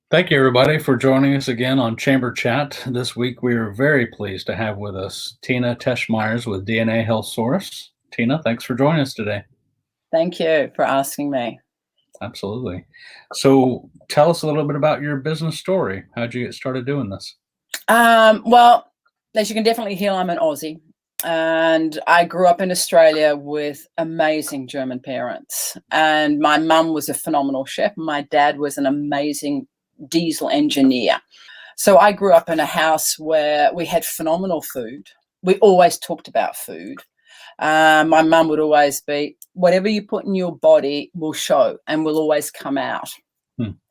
Thank you, everybody, for joining us again on Chamber Chat. This week, we are very pleased to have with us Tina Tesch-Myers with DNA Health Source. Tina, thanks for joining us today. Thank you for asking me. Absolutely. So, tell us a little bit about your business story. How'd you get started doing this? Well, as you can definitely hear, I'm an Aussie. And I grew up in Australia with amazing German parents. And my mum was a phenomenal chef. My dad was an amazing diesel engineer. So I grew up in a house where we had phenomenal food. We always talked about food. My mum would always be, whatever you put in your body will show and will always come out.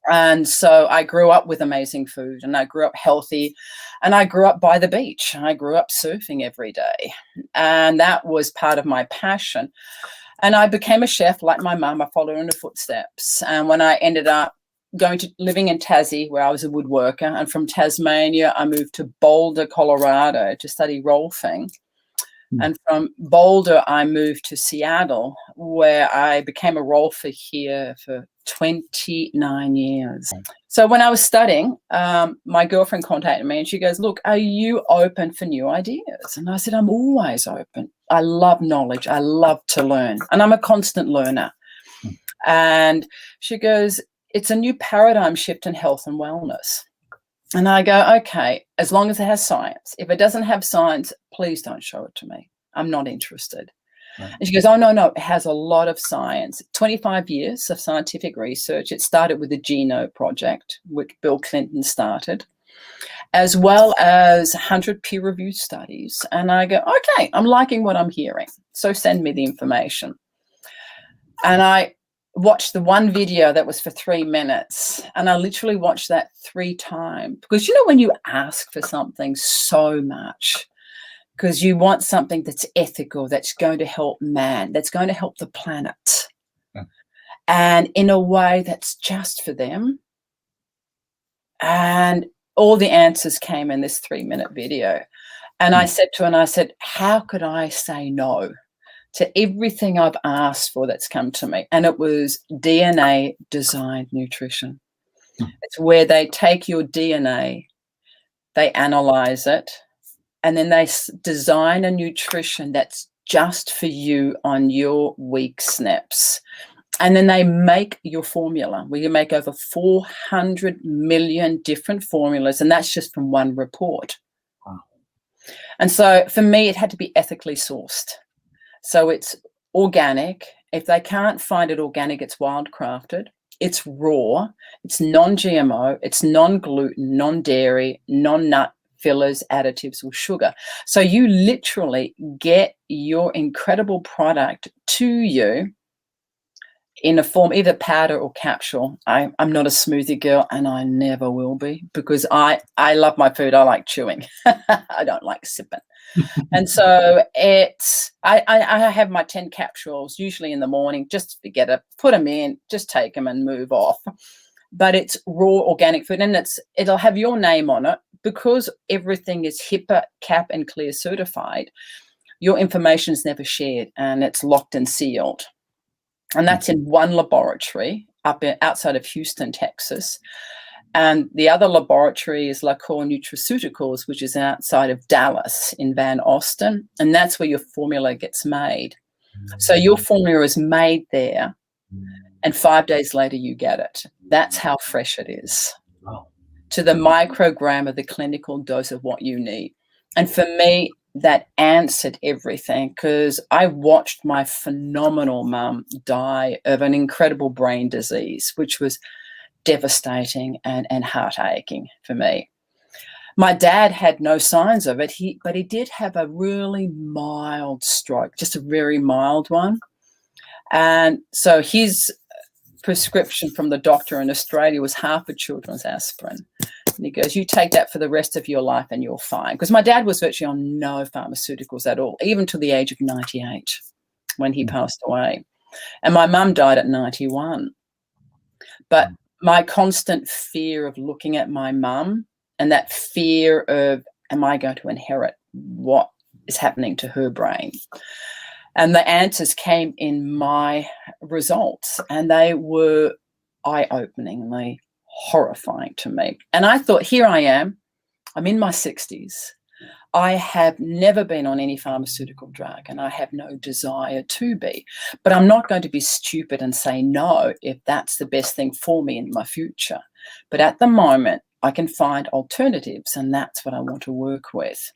And so I grew up with amazing food, and I grew up healthy, and I grew up by the beach. I grew up surfing every day, and that was part of my passion. And I became a chef like my mum. I followed in her footsteps. And when I ended up living in Tassie, where I was a woodworker, and from Tasmania, I moved to Boulder, Colorado to study rolfing. And from Boulder, I moved to Seattle, where I became a rolfer here for 29 years. So when I was studying, my girlfriend contacted me and she goes, "Look, are you open for new ideas?" And I said, "I'm always open. I love knowledge. I love to learn. And I'm a constant learner." And she goes, "It's a new paradigm shift in health and wellness." And I go, "Okay, as long as it has science. If it doesn't have science, please don't show it to me. I'm not interested." Right. And she goes, "Oh, no, it has a lot of science. 25 years of scientific research. It started with the Geno Project, which Bill Clinton started, as well as 100 peer-reviewed studies." And I go, "Okay, I'm liking what I'm hearing. So send me the information." And I watched the one video that was for 3 minutes, and I literally watched that 3 times, because when you ask for something so much, because you want something that's ethical, that's going to help man, that's going to help the planet, and in a way that's just for them. And all the answers came in this 3-minute video. And I said to her, and I said, "How could I say no to everything I've asked for that's come to me?" And it was DNA designed nutrition. It's where they take your DNA, they analyze it, and then they design a nutrition that's just for you on your weak snaps. And then they make your formula. We can make over 400 million different formulas, and that's just from one report. Wow. And so for me, it had to be ethically sourced. So it's organic. If they can't find it organic, it's wildcrafted. It's raw. It's non-GMO. It's non-gluten, non-dairy, non-nut fillers, additives, or sugar. So you literally get your incredible product to you in a form, either powder or capsule. I'm not a smoothie girl, and I never will be, because I love my food. I like chewing. I don't like sipping. And so I have my 10 capsules usually in the morning, just to get it, put them in, just take them and move off. But it's raw organic food, and it'll have your name on it, because everything is HIPAA, CAP, and CLEAR certified. Your information is never shared, and it's locked and sealed. And that's in one laboratory outside of Houston, Texas. And the other laboratory is LaCour Nutraceuticals, which is outside of Dallas in Van Austin. And that's where your formula gets made. So your formula is made there, and 5 days later you get it. That's how fresh it is. Wow. To the microgram of the clinical dose of what you need. And for me, that answered everything, because I watched my phenomenal mum die of an incredible brain disease, which was devastating and heart-aching for me. My dad had no signs of it, but he did have a really mild stroke, just a very mild one. And so his prescription from the doctor in Australia was half a children's aspirin. And he goes, "You take that for the rest of your life and you're fine." Because my dad was virtually on no pharmaceuticals at all, even to the age of 98 when he passed away. And my mum died at 91. But my constant fear of looking at my mum, and that fear of, am I going to inherit what is happening to her brain? And the answers came in my results, and they were eye-openingly horrifying to me. And I thought, here I am, I'm in my 60s. I have never been on any pharmaceutical drug, and I have no desire to be. But I'm not going to be stupid and say no if that's the best thing for me in my future. But at the moment, I can find alternatives, and that's what I want to work with.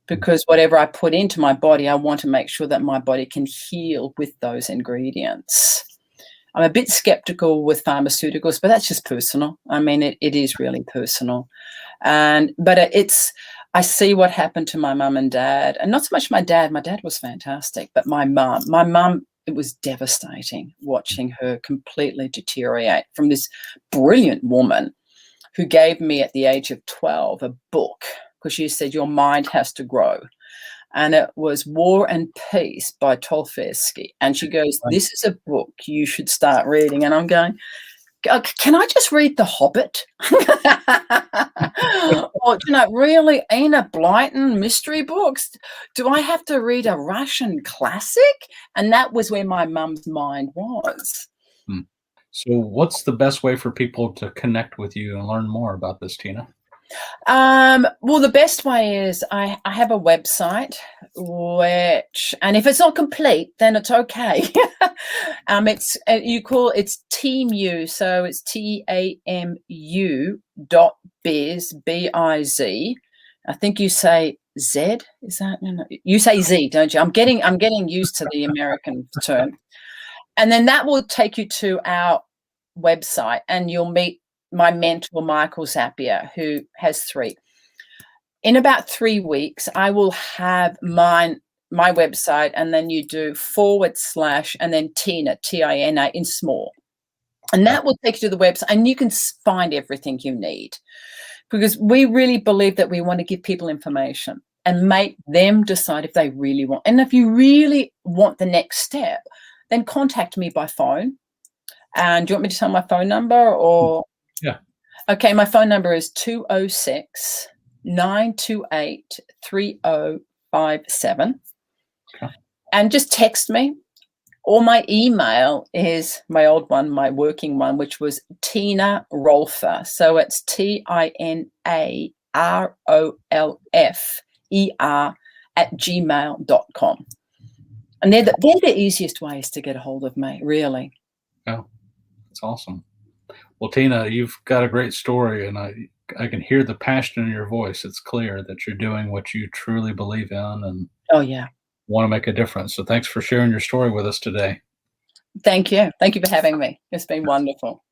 Because whatever I put into my body, I want to make sure that my body can heal with those ingredients. I'm a bit skeptical with pharmaceuticals, but that's just personal. I mean, it is really personal. But I see what happened to my mum and dad, and not so much my dad. My dad was fantastic, but my mum, it was devastating watching her completely deteriorate from this brilliant woman who gave me at the age of 12 a book, because she said, your mind has to grow. And it was War and Peace by Tolstoy. And she goes, this is a book you should start reading. And I'm going, can I just read The Hobbit? Or, really, Enid Blyton mystery books? Do I have to read a Russian classic? And that was where my mum's mind was. So what's the best way for people to connect with you and learn more about this, Tina? Well, the best way is I have a website, and if it's not complete, then it's okay. It's Teamu, so it's TAMU.biz, BIZ. I think you say Z. Is that no? You say Z, don't you? I'm getting used to the American term, and then that will take you to our website, and you'll meet my mentor, Michael Zapier, who has 3. In about 3 weeks, I will have my website, and then you do / and then Tina, TINA in small. And that will take you to the website, and you can find everything you need, because we really believe that we want to give people information and make them decide if they really want. And if you really want the next step, then contact me by phone. And do you want me to tell my phone number or? Yeah. Okay, my phone number is 206-928-3057. Okay. And just text me. Or my email is my old one, my working one, which was Tina Rolfer. So it's TINAROLFER@gmail.com. And they're the easiest ways to get a hold of me, really. Oh, that's awesome. Well, Tina, you've got a great story, and I can hear the passion in your voice. It's clear that you're doing what you truly believe in and want to make a difference. So thanks for sharing your story with us today. Thank you. Thank you for having me. It's been wonderful.